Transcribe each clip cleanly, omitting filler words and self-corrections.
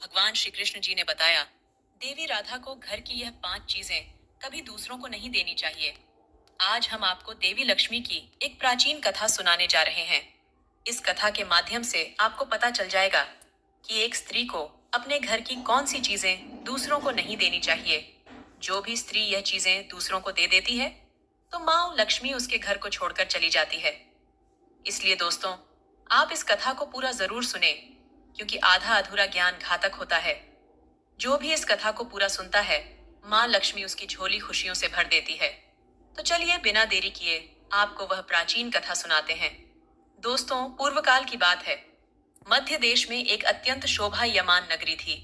भगवान श्री कृष्ण जी ने बताया, देवी राधा को घर की यह 5 चीजें कभी दूसरों को नहीं देनी चाहिए। आज हम आपको देवी लक्ष्मी की एक प्राचीन कथा सुनाने जा रहे हैं। इस कथा के माध्यम से आपको पता चल जाएगा कि एक स्त्री को अपने घर की कौन सी चीजें दूसरों को नहीं देनी चाहिए। जो भी स्त्री यह चीजें दूसरों को दे देती है, तो माँ लक्ष्मी उसके घर को छोड़कर चली जाती है। इसलिए दोस्तों, आप इस कथा को पूरा जरूर सुने, क्योंकि आधा अधूरा ज्ञान घातक होता है। जो भी इस कथा को पूरा सुनता है, माँ लक्ष्मी उसकी झोली खुशियों से भर देती है। तो चलिए बिना देरी किए आपको वह प्राचीन कथा सुनाते हैं। दोस्तों, पूर्व काल की बात है। मध्य देश में एक अत्यंत शोभायमान नगरी थी।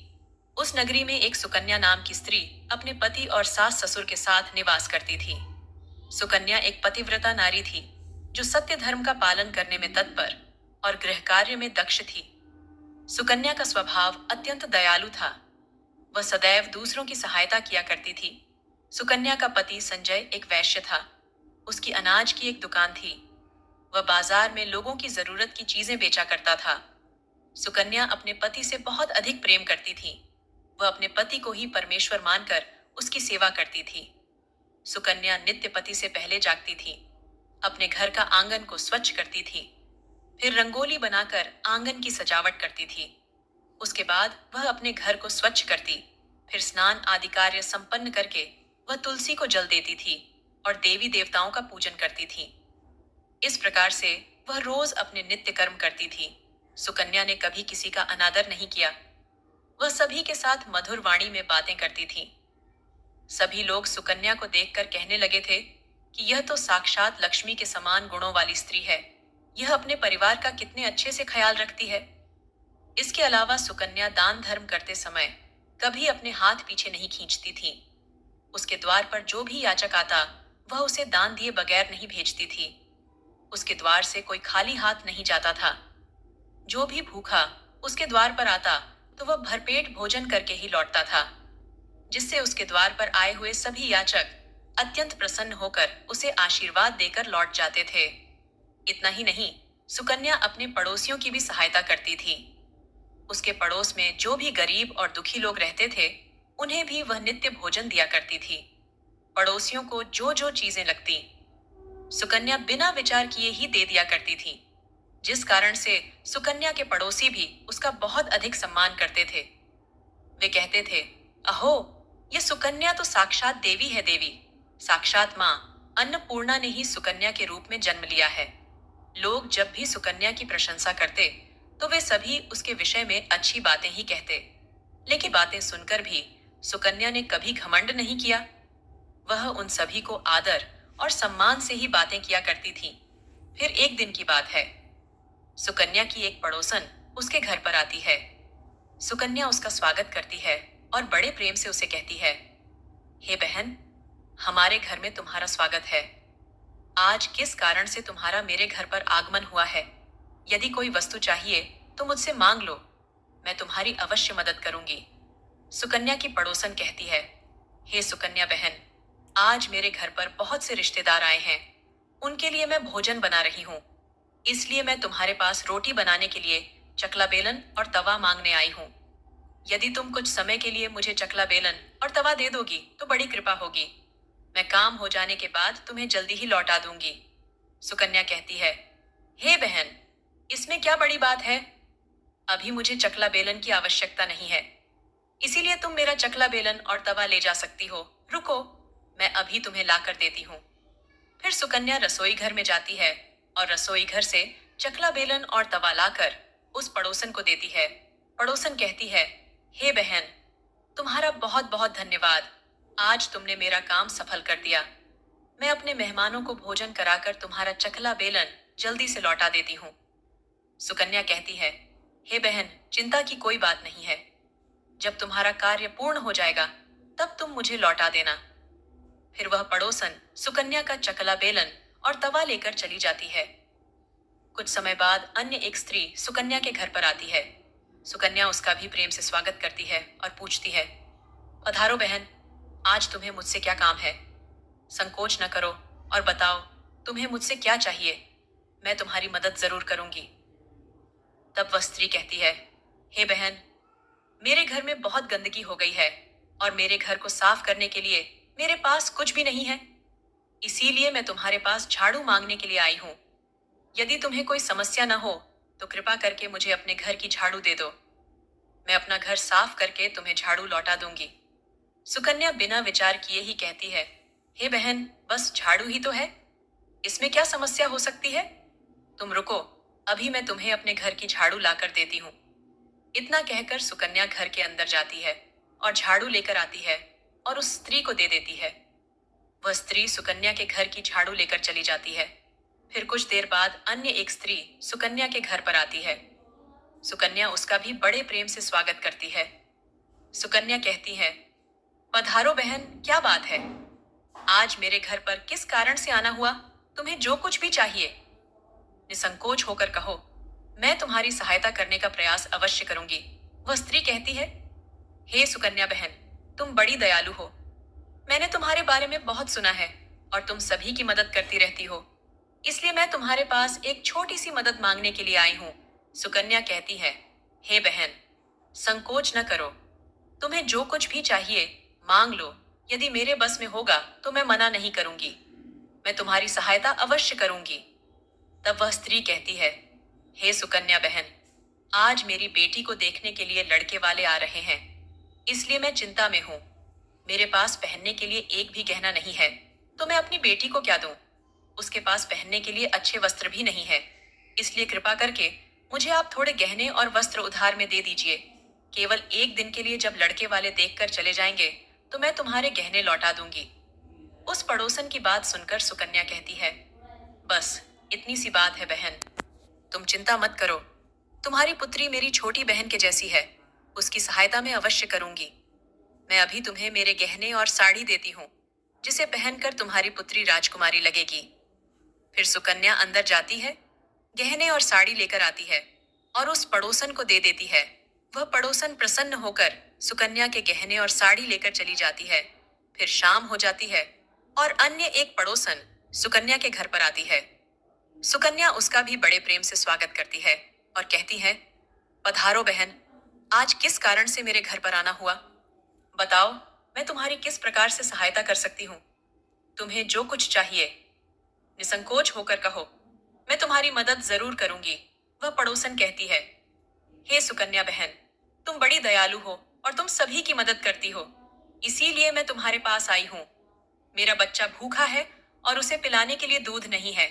उस नगरी में एक सुकन्या नाम की स्त्री अपने पति और सास ससुर के साथ निवास करती थी। सुकन्या एक पतिव्रता नारी थी, जो सत्य धर्म का पालन करने में तत्पर और गृह कार्य में दक्ष थी। सुकन्या का स्वभाव अत्यंत दयालु था। वह सदैव दूसरों की सहायता किया करती थी। सुकन्या का पति संजय एक वैश्य था। उसकी अनाज की एक दुकान थी। वह बाजार में लोगों की जरूरत की चीजें बेचा करता था। सुकन्या अपने पति से बहुत अधिक प्रेम करती थी। वह अपने पति को ही परमेश्वर मानकर उसकी सेवा करती थी। सुकन्या नित्य पति से पहले जागती थी। अपने घर का आंगन को स्वच्छ करती थी। फिर रंगोली बनाकर आंगन की सजावट करती थी। उसके बाद वह अपने घर को स्वच्छ करती। फिर स्नान आदि कार्य संपन्न करके वह तुलसी को जल देती थी और देवी देवताओं का पूजन करती थी। इस प्रकार से वह रोज अपने नित्य कर्म करती थी। सुकन्या ने कभी किसी का अनादर नहीं किया। वह सभी के साथ मधुर वाणी में बातें करती थी। सभी लोग सुकन्या को देखकर कहने लगे थे कि यह तो साक्षात लक्ष्मी के समान गुणों वाली स्त्री है। यह अपने परिवार का कितने अच्छे से ख्याल रखती है। इसके अलावा सुकन्या दान धर्म करते समय कभी अपने हाथ पीछे नहीं खींचती थी। उसके द्वार पर जो भी याचक आता, वह उसे दान दिए बगैर नहीं भेजती थी। उसके द्वार से कोई खाली हाथ नहीं जाता था। जो भी भूखा उसके द्वार पर आता, तो वह भरपेट भोजन करके ही लौटता था, जिससे उसके द्वार पर आए हुए सभी याचक अत्यंत प्रसन्न होकर उसे आशीर्वाद देकर लौट जाते थे। इतना ही नहीं, सुकन्या अपने पड़ोसियों की भी सहायता करती थी। उसके पड़ोस में जो भी गरीब और दुखी लोग रहते थे, उन्हें भी वह नित्य भोजन दिया करती थी। पड़ोसियों को जो जो चीजें लगती, सुकन्या बिना विचार किए ही दे दिया करती थी, जिस कारण से सुकन्या के पड़ोसी भी उसका बहुत अधिक सम्मान करते थे। वे कहते थे, अहो, ये सुकन्या तो साक्षात देवी है। देवी साक्षात माँ अन्नपूर्णा ने ही सुकन्या के रूप में जन्म लिया है। लोग जब भी सुकन्या की प्रशंसा करते, तो वे सभी उसके विषय में अच्छी बातें ही कहते। लेकिन बातें सुनकर भी सुकन्या ने कभी घमंड नहीं किया। वह उन सभी को आदर और सम्मान से ही बातें किया करती थी। फिर एक दिन की बात है। सुकन्या की एक पड़ोसन उसके घर पर आती है। सुकन्या उसका स्वागत करती है और बड़े प्रेम से उसे कहती है, हे बहन, हमारे घर में तुम्हारा स्वागत है। आज किस कारण से तुम्हारा मेरे घर पर आगमन हुआ है? यदि कोई वस्तु चाहिए तो मुझसे मांग लो, मैं तुम्हारी अवश्य मदद करूंगी। सुकन्या की पड़ोसन कहती है, हे सुकन्या बहन, आज मेरे घर पर बहुत से रिश्तेदार आए हैं। उनके लिए मैं भोजन बना रही हूँ। इसलिए मैं तुम्हारे पास रोटी बनाने के लिए चकला बेलन और तवा मांगने आई हूँ। यदि तुम कुछ समय के लिए मुझे चकला बेलन और तवा दे दोगी तो बड़ी कृपा होगी। मैं काम हो जाने के बाद तुम्हें जल्दी ही लौटा दूंगी। सुकन्या कहती है, हे बहन, इसमें क्या बड़ी बात है? अभी मुझे चकला बेलन की आवश्यकता नहीं है, इसीलिए तुम मेरा चकला बेलन और तवा ले जा सकती हो। रुको, मैं अभी तुम्हें ला कर देती हूँ। फिर सुकन्या रसोई घर में जाती है और रसोई घर से चकला बेलन और तवा लाकर उस पड़ोसन को देती है। पड़ोसन कहती है, हे बहन, तुम्हारा बहुत बहुत धन्यवाद। आज तुमने मेरा काम सफल कर दिया। मैं अपने मेहमानों को भोजन कराकर तुम्हारा चकला बेलन जल्दी से लौटा देती हूँ। सुकन्या कहती है, हे बहन, चिंता की कोई बात नहीं है। जब तुम्हारा कार्य पूर्ण हो जाएगा, तब तुम मुझे लौटा देना। फिर वह पड़ोसन सुकन्या का चकला बेलन और तवा लेकर चली जाती है। कुछ समय बाद अन्य एक स्त्री सुकन्या के घर पर आती है। सुकन्या उसका भी प्रेम से स्वागत करती है और पूछती है, पधारो बहन, आज तुम्हें मुझसे क्या काम है? संकोच न करो और बताओ, तुम्हें मुझसे क्या चाहिए? मैं तुम्हारी मदद जरूर करूंगी। तब वह स्त्री कहती है, हे बहन, मेरे घर में बहुत गंदगी हो गई है और मेरे घर को साफ करने के लिए मेरे पास कुछ भी नहीं है। इसीलिए मैं तुम्हारे पास झाड़ू मांगने के लिए आई हूँ। यदि तुम्हें कोई समस्या न हो तो कृपा करके मुझे अपने घर की झाड़ू दे दो। मैं अपना घर साफ करके तुम्हें झाड़ू लौटा दूंगी। सुकन्या बिना विचार किए ही कहती है, हे बहन, बस झाड़ू ही तो है, इसमें क्या समस्या हो सकती है? तुम रुको, अभी मैं तुम्हें अपने घर की झाड़ू लाकर देती हूँ। इतना कहकर सुकन्या घर के अंदर जाती है और झाड़ू लेकर आती है और उस स्त्री को दे देती है। वह स्त्री सुकन्या के घर की झाड़ू लेकर चली जाती है। फिर कुछ देर बाद अन्य एक स्त्री सुकन्या के घर पर आती है। सुकन्या उसका भी बड़े प्रेम से स्वागत करती है। सुकन्या कहती है, पधारो बहन, क्या बात है? आज मेरे घर पर किस कारण से आना हुआ? तुम्हें जो कुछ भी चाहिए निसंकोच होकर कहो, मैं तुम्हारी सहायता करने का प्रयास अवश्य करूंगी। वह स्त्री कहती है, हे सुकन्या बहन, तुम बड़ी दयालु हो। मैंने तुम्हारे बारे में बहुत सुना है और तुम सभी की मदद करती रहती हो, इसलिए मैं तुम्हारे पास एक छोटी सी मदद मांगने के लिए आई हूँ। सुकन्या कहती है, हे बहन, संकोच न करो, तुम्हें जो कुछ भी चाहिए मांग लो। यदि मेरे बस में होगा तो मैं मना नहीं करूंगी, मैं तुम्हारी सहायता अवश्य करूंगी। तब वह स्त्री कहती है, हे सुकन्या बहन, आज मेरी बेटी को देखने के लिए लड़के वाले आ रहे हैं, इसलिए मैं चिंता में हूँ। मेरे पास पहनने के लिए एक भी गहना नहीं है, तो मैं अपनी बेटी को क्या दूं? उसके पास पहनने के लिए अच्छे वस्त्र भी नहीं है, इसलिए कृपा करके मुझे आप थोड़े गहने और वस्त्र उधार में दे दीजिए। केवल एक दिन के लिए जब लड़के वाले देखकर चले जाएंगे तो मैं तुम्हारे गहने लौटा दूंगी। उस पड़ोसन की बात सुनकर सुकन्या कहती है, बस इतनी सी बात है बहन, तुम चिंता मत करो। तुम्हारी पुत्री मेरी छोटी बहन के जैसी है, उसकी सहायता मैं अवश्य करूंगी। मैं अभी तुम्हें मेरे गहने और साड़ी देती हूँ, जिसे पहनकर तुम्हारी पुत्री राजकुमारी लगेगी। फिर सुकन्या अंदर जाती है, गहने और साड़ी लेकर आती है और उस पड़ोसन को दे देती है। वह पड़ोसन प्रसन्न होकर सुकन्या के गहने और साड़ी लेकर चली जाती है। फिर शाम हो जाती है और अन्य एक पड़ोसन सुकन्या के घर पर आती है। सुकन्या उसका भी बड़े प्रेम से स्वागत करती है और कहती है, पधारो बहन, आज किस कारण से मेरे घर पर आना हुआ? बताओ, मैं तुम्हारी किस प्रकार से सहायता कर सकती हूँ? तुम्हें जो कुछ चाहिए निसंकोच होकर कहो, मैं तुम्हारी मदद जरूर करूंगी। वह पड़ोसन कहती है, हे सुकन्या बहन, तुम बड़ी दयालु हो और तुम सभी की मदद करती हो, इसीलिए मैं तुम्हारे पास आई हूँ। मेरा बच्चा भूखा है और उसे पिलाने के लिए दूध नहीं है,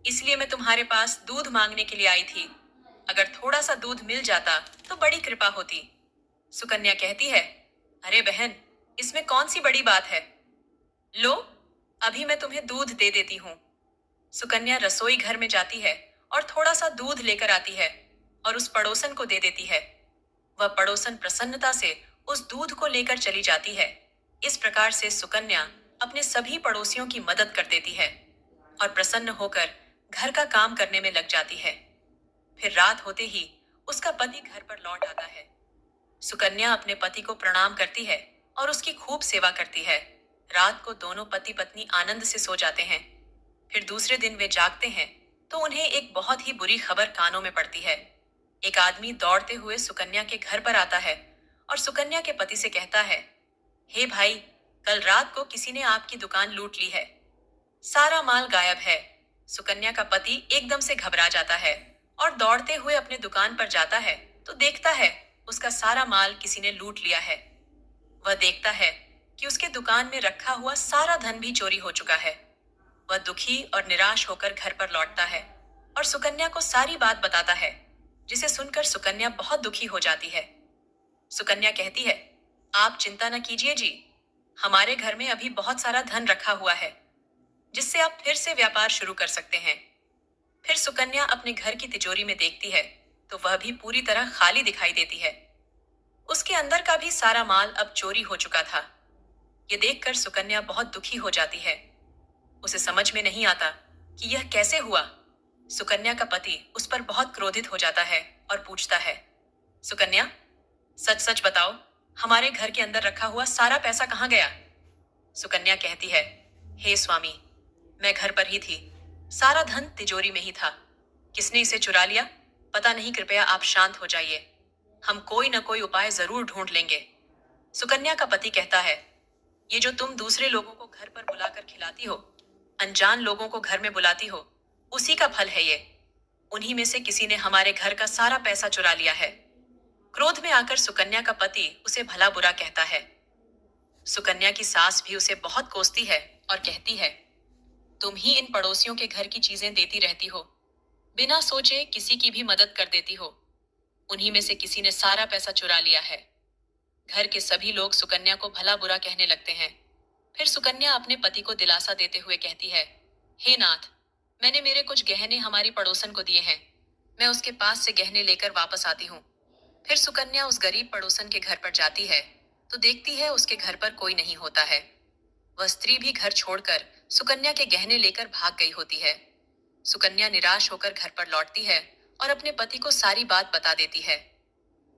इसलिए मैं तुम्हारे पास दूध मांगने के लिए आई थी। अगर थोड़ा सा दूध मिल जाता तो बड़ी कृपा होती। सुकन्या कहती है, अरे बहन, इसमें कौन सी बड़ी बात है? लो, अभी मैं तुम्हें दूध दे देती हूँ। सुकन्या रसोई घर में जाती है और थोड़ा सा दूध लेकर आती है और उस पड़ोसन को दे देती है। वह पड़ोसन प्रसन्नता से उस दूध को लेकर चली जाती है। इस प्रकार से सुकन्या अपने सभी पड़ोसियों की मदद कर देती है और प्रसन्न होकर घर का काम करने में लग जाती है। फिर रात होते ही उसका पति घर पर लौट आता है। सुकन्या अपने पति को प्रणाम करती है और उसकी खूब सेवा करती है। रात को दोनों पति पत्नी आनंद से सो जाते हैं। फिर दूसरे दिन वे जागते हैं तो उन्हें एक बहुत ही बुरी खबर कानों में पड़ती है। एक आदमी दौड़ते हुए सुकन्या के घर पर आता है और सुकन्या के पति से कहता है, हे भाई, कल रात को किसी ने आपकी दुकान लूट ली है, सारा माल गायब है। सुकन्या का पति एकदम से घबरा जाता है और दौड़ते हुए अपने दुकान पर जाता है तो देखता है उसका सारा माल किसी ने लूट लिया है। वह देखता है कि उसके दुकान में रखा हुआ सारा धन भी चोरी हो चुका है। वह दुखी और निराश होकर घर पर लौटता है और सुकन्या को सारी बात बताता है, जिसे सुनकर सुकन्या बहुत दुखी हो जाती है। सुकन्या कहती है, आप चिंता न कीजिए जी, हमारे घर में अभी बहुत सारा धन रखा हुआ है, जिससे आप फिर से व्यापार शुरू कर सकते हैं। फिर सुकन्या अपने घर की तिजोरी में देखती है तो वह भी पूरी तरह खाली दिखाई देती है। उसके अंदर का भी सारा माल अब चोरी हो चुका था। ये देखकर सुकन्या बहुत दुखी हो जाती है। उसे समझ में नहीं आता कि यह कैसे हुआ। सुकन्या का पति उस पर बहुत क्रोधित हो जाता है और पूछता है, सुकन्या, सच सच बताओ, हमारे घर के अंदर रखा हुआ सारा पैसा कहाँ गया? सुकन्या कहती है, हे स्वामी, मैं घर पर ही थी, सारा धन तिजोरी में ही था। किसने इसे चुरा लिया पता नहीं, कृपया आप शांत हो जाइए। हम कोई न कोई उपाय जरूर ढूंढ लेंगे। सुकन्या का पति कहता है, ये जो तुम दूसरे लोगों को घर पर बुलाकर खिलाती हो, अनजान लोगों को घर में बुलाती हो, उसी का फल है ये। उन्हीं में से किसी ने हमारे घर का सारा पैसा चुरा लिया है। क्रोध में आकर सुकन्या का पति उसे भला बुरा कहता है। सुकन्या की सास भी उसे बहुत कोसती है और कहती है, तुम ही इन पड़ोसियों के घर की चीजें देती रहती हो, बिना सोचे किसी की भी मदद कर देती हो। उन्हीं में से किसी ने सारा पैसा चुरा लिया है। घर के सभी लोग सुकन्या को भला बुरा कहने लगते हैं। फिर सुकन्या अपने पति को दिलासा देते हुए कहती है, हे नाथ, मैंने मेरे कुछ गहने हमारी पड़ोसन को दिए हैं। मैं उसके पास से गहने लेकर वापस आती हूँ। फिर सुकन्या उस गरीब पड़ोसन के घर पर जाती है तो देखती है उसके घर पर कोई नहीं होता है। वह स्त्री भी घर छोड़कर सुकन्या के गहने लेकर भाग गई होती है। सुकन्या निराश होकर घर पर लौटती है और अपने पति को सारी बात बता देती है।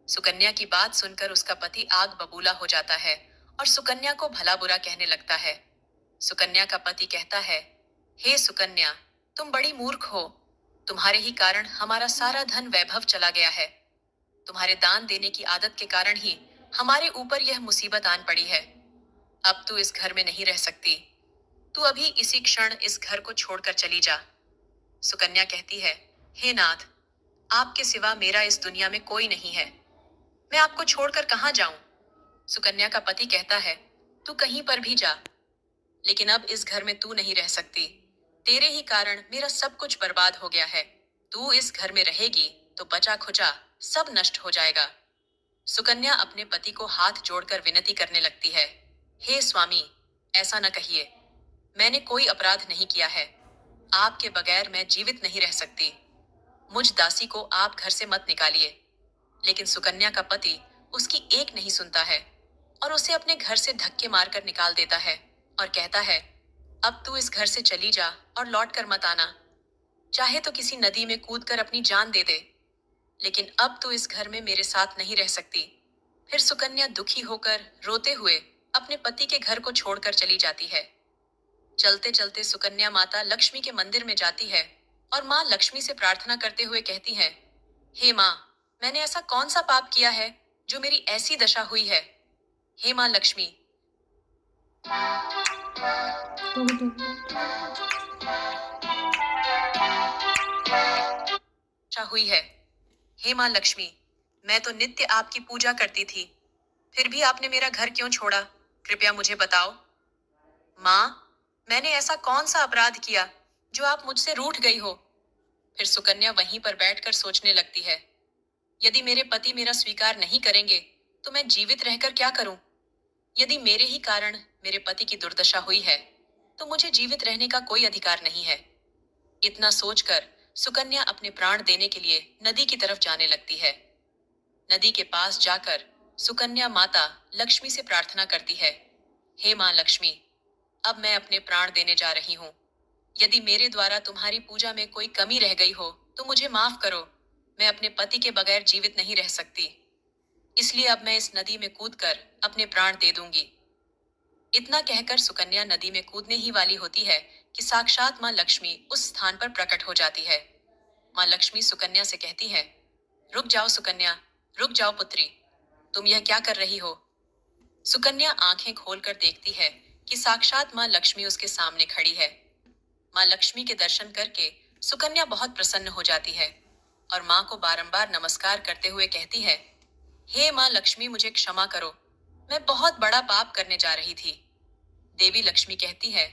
सुकन्या की बात सुनकर उसका पति आग बबूला हो जाता है और सुकन्या को भला बुरा कहने लगता है। सुकन्या का पति कहता है, हे सुकन्या, तुम बड़ी मूर्ख हो। तुम्हारे ही कारण हमारा सारा धन वैभव चला गया है। तुम्हारे दान देने की आदत के कारण ही हमारे ऊपर यह मुसीबत आन पड़ी है। अब तू इस घर में नहीं रह सकती। तू अभी इसी क्षण इस घर को छोड़कर चली जा। सुकन्या कहती है, हे नाथ, आपके सिवा मेरा इस दुनिया में कोई नहीं है। मैं आपको छोड़कर कहाँ जाऊं? सुकन्या का पति कहता है, तू कहीं पर भी जा, लेकिन अब इस घर में तू नहीं रह सकती। तेरे ही कारण मेरा सब कुछ बर्बाद हो गया है। तू इस घर में रहेगी तो बचा खुचा सब नष्ट हो जाएगा। सुकन्या अपने पति को हाथ जोड़कर विनती करने लगती है, हे स्वामी, ऐसा न कहिए। मैंने कोई अपराध नहीं किया है। आपके बगैर मैं जीवित नहीं रह सकती। मुझ दासी को आप घर से मत निकालिए। लेकिन सुकन्या का पति उसकी एक नहीं सुनता है और उसे अपने घर से धक्के मारकर निकाल देता है और कहता है, अब तू इस घर से चली जा और लौट कर मत आना। चाहे तो किसी नदी में कूदकर अपनी जान दे दे, लेकिन अब तू इस घर में मेरे साथ नहीं रह सकती। फिर सुकन्या दुखी होकर रोते हुए अपने पति के घर को छोड़कर चली जाती है। चलते चलते सुकन्या माता लक्ष्मी के मंदिर में जाती है और माँ लक्ष्मी से प्रार्थना करते हुए कहती है, हे माँ, मैंने ऐसा कौन सा पाप किया है जो मेरी ऐसी दशा हुई है? हे माँ लक्ष्मी, दशा हुई है। हे माँ लक्ष्मी, मैं तो नित्य आपकी पूजा करती थी, फिर भी आपने मेरा घर क्यों छोड़ा? कृपया मुझे बताओ। माँ, मैंने ऐसा कौन सा अपराध किया जो आप मुझसे रूठ गई हो? फिर सुकन्या वहीं पर बैठकर सोचने लगती है, यदि मेरे पति मेरा स्वीकार नहीं करेंगे तो मैं जीवित रहकर क्या करूं? यदि मेरे ही कारण मेरे पति की दुर्दशा हुई है तो मुझे जीवित रहने का कोई अधिकार नहीं है। इतना सोचकर सुकन्या अपने प्राण देने के लिए नदी की तरफ जाने लगती है। नदी के पास जाकर सुकन्या माता लक्ष्मी से प्रार्थना करती है, हे माँ लक्ष्मी, अब मैं अपने प्राण देने जा रही हूँ। यदि मेरे द्वारा तुम्हारी पूजा में कोई कमी रह गई हो तो मुझे माफ करो। मैं अपने पति के बगैर जीवित नहीं रह सकती, इसलिए अब मैं इस नदी में कूदकर अपने प्राण दे दूंगी। इतना कहकर सुकन्या नदी में कूदने ही वाली होती है कि साक्षात माँ लक्ष्मी उस स्थान पर प्रकट हो जाती है। माँ लक्ष्मी सुकन्या से कहती है, रुक जाओ सुकन्या, रुक जाओ पुत्री, तुम यह क्या कर रही हो? सुकन्या आंखें खोलकर देखती है कि साक्षात माँ लक्ष्मी उसके सामने खड़ी है। माँ लक्ष्मी के दर्शन करके सुकन्या बहुत प्रसन्न हो जाती है और माँ को बारंबार नमस्कार करते हुए कहती है, हे माँ लक्ष्मी, मुझे क्षमा करो, मैं बहुत बड़ा पाप करने जा रही थी। देवी लक्ष्मी कहती है,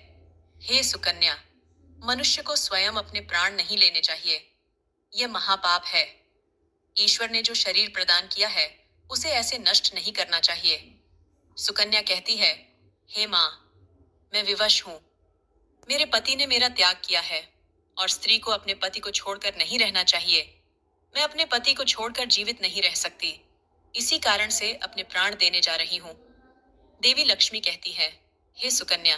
हे सुकन्या, मनुष्य को स्वयं अपने प्राण नहीं लेने चाहिए। यह महापाप है। ईश्वर ने जो शरीर प्रदान किया है उसे ऐसे नष्ट नहीं करना चाहिए। सुकन्या कहती है, हे माँ, मैं विवश हूँ। मेरे पति ने मेरा त्याग किया है और स्त्री को अपने पति को छोड़कर नहीं रहना चाहिए। मैं अपने पति को छोड़कर जीवित नहीं रह सकती, इसी कारण से अपने प्राण देने जा रही हूँ। देवी लक्ष्मी कहती है, हे सुकन्या,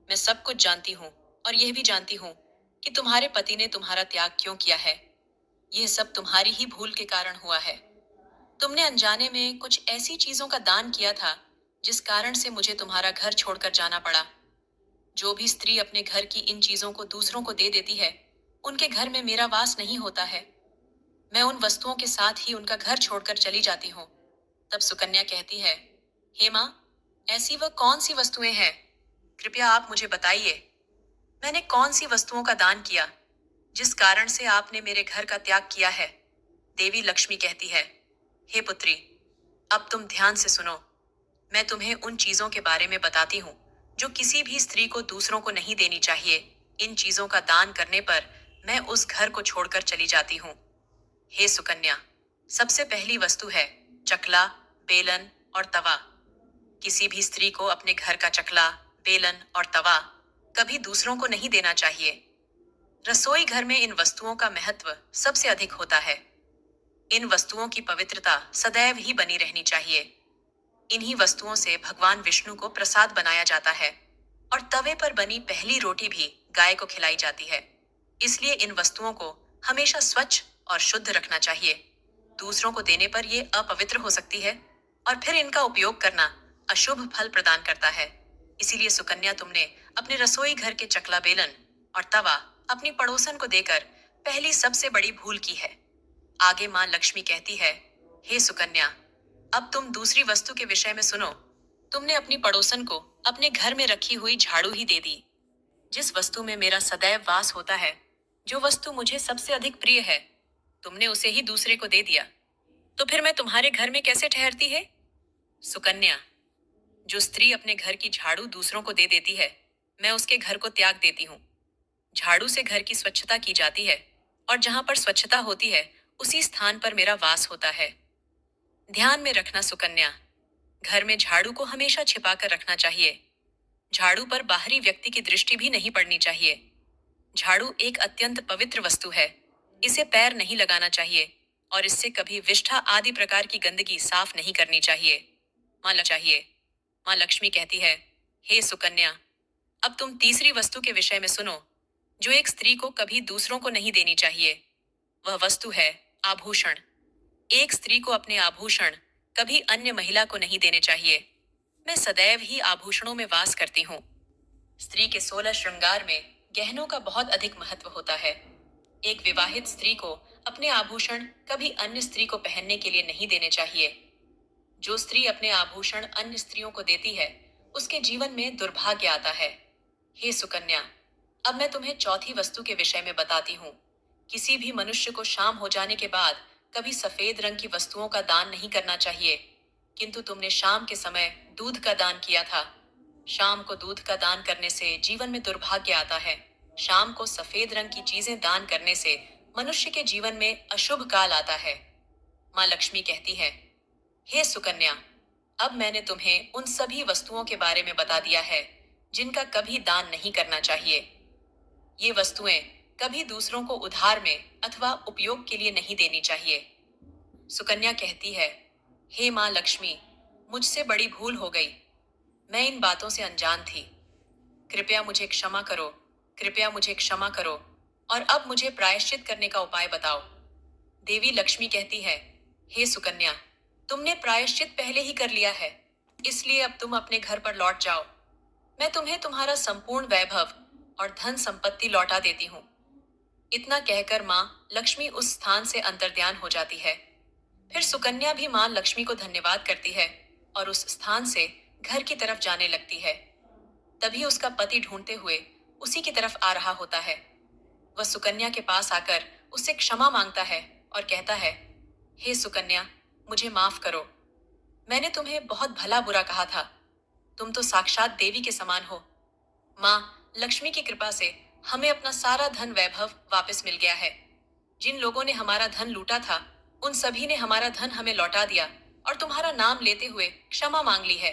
मैं सब कुछ जानती हूँ और यह भी जानती हूँ कि तुम्हारे पति ने तुम्हारा त्याग क्यों किया है। यह सब तुम्हारी ही भूल के कारण हुआ है। तुमने अनजाने में कुछ ऐसी चीजों का दान किया था जिस कारण से मुझे तुम्हारा घर छोड़कर जाना पड़ा। जो भी स्त्री अपने घर की इन चीजों को दूसरों को दे देती है, उनके घर में मेरा वास नहीं होता है। मैं उन वस्तुओं के साथ ही उनका घर छोड़कर चली जाती हूँ। तब सुकन्या कहती है, हे माँ, ऐसी वह कौन सी वस्तुएं हैं? कृपया आप मुझे बताइए। मैंने कौन सी वस्तुओं का दान किया जिस कारण से आपने मेरे घर का त्याग किया है? देवी लक्ष्मी कहती है, हे पुत्री, अब तुम ध्यान से सुनो। मैं तुम्हें उन चीजों के बारे में बताती हूँ जो किसी भी स्त्री को दूसरों को नहीं देनी चाहिए। इन चीजों का दान करने पर मैं उस घर को छोड़कर चली जाती हूँ। हे सुकन्या, सबसे पहली वस्तु है चकला, बेलन और तवा। किसी भी स्त्री को अपने घर का चकला, बेलन और तवा कभी दूसरों को नहीं देना चाहिए। रसोई घर में इन वस्तुओं का महत्व सबसे अधिक होता है। इन वस्तुओं की पवित्रता सदैव ही बनी रहनी चाहिए। इन्हीं वस्तुओं से भगवान विष्णु को प्रसाद बनाया जाता है और तवे पर बनी पहली रोटी भी गाय को खिलाई जाती है। इसलिए इन वस्तुओं को हमेशा स्वच्छ और शुद्ध रखना चाहिए। दूसरों को देने पर ये अपवित्र हो सकती है और फिर इनका उपयोग करना अशुभ फल प्रदान करता है। इसीलिए सुकन्या, तुमने अपने रसोई घर के चकला, बेलन और तवा अपनी पड़ोसन को देकर पहली सबसे बड़ी भूल की है। आगे माँ लक्ष्मी कहती है, हे सुकन्या, अब तुम दूसरी वस्तु के विषय में सुनो। तुमने अपनी पड़ोसन को अपने घर में रखी हुई झाड़ू ही दे दी। जिस वस्तु में मेरा सदैव वास होता है, जो वस्तु मुझे सबसे अधिक प्रिय है, तुमने उसे ही दूसरे को दे दिया। तो फिर मैं तुम्हारे घर में कैसे ठहरती है? सुकन्या, जो स्त्री अपने घर की झाड़ू दूसरों को दे देती है, मैं उसके घर को त्याग देती हूँ। झाड़ू से घर की स्वच्छता की जाती है और जहां पर स्वच्छता होती है उसी स्थान पर मेरा वास होता है। ध्यान में रखना सुकन्या, घर में झाड़ू को हमेशा छिपा कर रखना चाहिए। झाड़ू पर बाहरी व्यक्ति की दृष्टि भी नहीं पड़नी चाहिए। झाड़ू एक अत्यंत पवित्र वस्तु है। इसे पैर नहीं लगाना चाहिए और इससे कभी विष्ठा आदि प्रकार की गंदगी साफ नहीं करनी चाहिए। माँ लक्ष्मी कहती है, हे सुकन्या, अब तुम तीसरी वस्तु के विषय में सुनो जो एक स्त्री को कभी दूसरों को नहीं देनी चाहिए। वह वस्तु है आभूषण। एक स्त्री को अपने आभूषण कभी अन्य महिला को नहीं देने चाहिए। मैं सदैव ही आभूषणों में वास करती हूँ। स्त्री के 16 श्रृंगार में गहनों का बहुत अधिक महत्व होता है। एक विवाहित स्त्री को अपने आभूषण कभी अन्य स्त्री को पहनने के लिए नहीं देने चाहिए। जो स्त्री अपने आभूषण अन्य स्त्रियों को देती है, उसके जीवन में दुर्भाग्य आता है। हे सुकन्या, अब मैं तुम्हें चौथी वस्तु के विषय में बताती हूँ। किसी भी मनुष्य को शाम हो जाने के बाद कभी सफेद रंग की वस्तुओं का दान नहीं करना चाहिए, किंतु तुमने शाम के समय दूध का दान किया था। शाम को दूध का दान करने से जीवन में दुर्भाग्य आता है। शाम को सफेद रंग की चीजें दान करने से मनुष्य के जीवन में अशुभ काल आता है। माँ लक्ष्मी कहती है, हे सुकन्या, अब मैंने तुम्हें उन सभी वस्तुओं के बारे में बता दिया है जिनका कभी दान नहीं करना चाहिए। ये वस्तुएं कभी दूसरों को उधार में अथवा उपयोग के लिए नहीं देनी चाहिए। सुकन्या कहती है, हे माँ लक्ष्मी, मुझसे बड़ी भूल हो गई। मैं इन बातों से अनजान थी। कृपया मुझे क्षमा करो, कृपया मुझे क्षमा करो और अब मुझे प्रायश्चित करने का उपाय बताओ। देवी लक्ष्मी कहती है, हे सुकन्या, तुमने प्रायश्चित पहले ही कर लिया है, इसलिए अब तुम अपने घर पर लौट जाओ। मैं तुम्हें तुम्हारा संपूर्ण वैभव और धन संपत्ति लौटा देती हूँ। इतना कहकर माँ लक्ष्मी उस स्थान से अंतर्ध्यान हो जाती है। फिर सुकन्या भी माँ लक्ष्मी को धन्यवाद करती है और उस स्थान से घर की तरफ जाने लगती है। तभी उसका पति ढूंढते हुए उसी की तरफ आ रहा होता है। वह सुकन्या के पास आकर उससे क्षमा मांगता है और कहता है, हे सुकन्या, मुझे माफ करो। मैंने तुम्हें बहुत भला बुरा कहा था। तुम तो साक्षात देवी के समान हो। माँ लक्ष्मी की कृपा से हमें अपना सारा धन वैभव वापस मिल गया है। जिन लोगों ने हमारा धन लूटा था, उन सभी ने हमारा धन हमें लौटा दिया और तुम्हारा नाम लेते हुए क्षमा मांग ली है।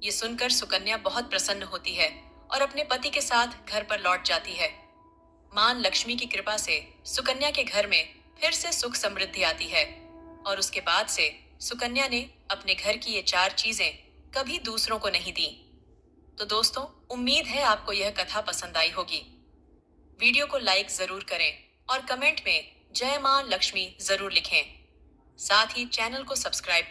ये सुनकर सुकन्या बहुत प्रसन्न होती है और अपने पति के साथ घर पर लौट जाती है। मां लक्ष्मी की कृपा से सुकन्या के घर में फिर से सुख समृद्धि आती है और उसके बाद से सुकन्या ने अपने घर की ये 4 चीजें कभी दूसरों को नहीं दी। तो दोस्तों, उम्मीद है आपको यह कथा पसंद आई होगी। वीडियो को लाइक जरूर करें और कमेंट में जय मां लक्ष्मी जरूर लिखें। साथ ही चैनल को सब्सक्राइब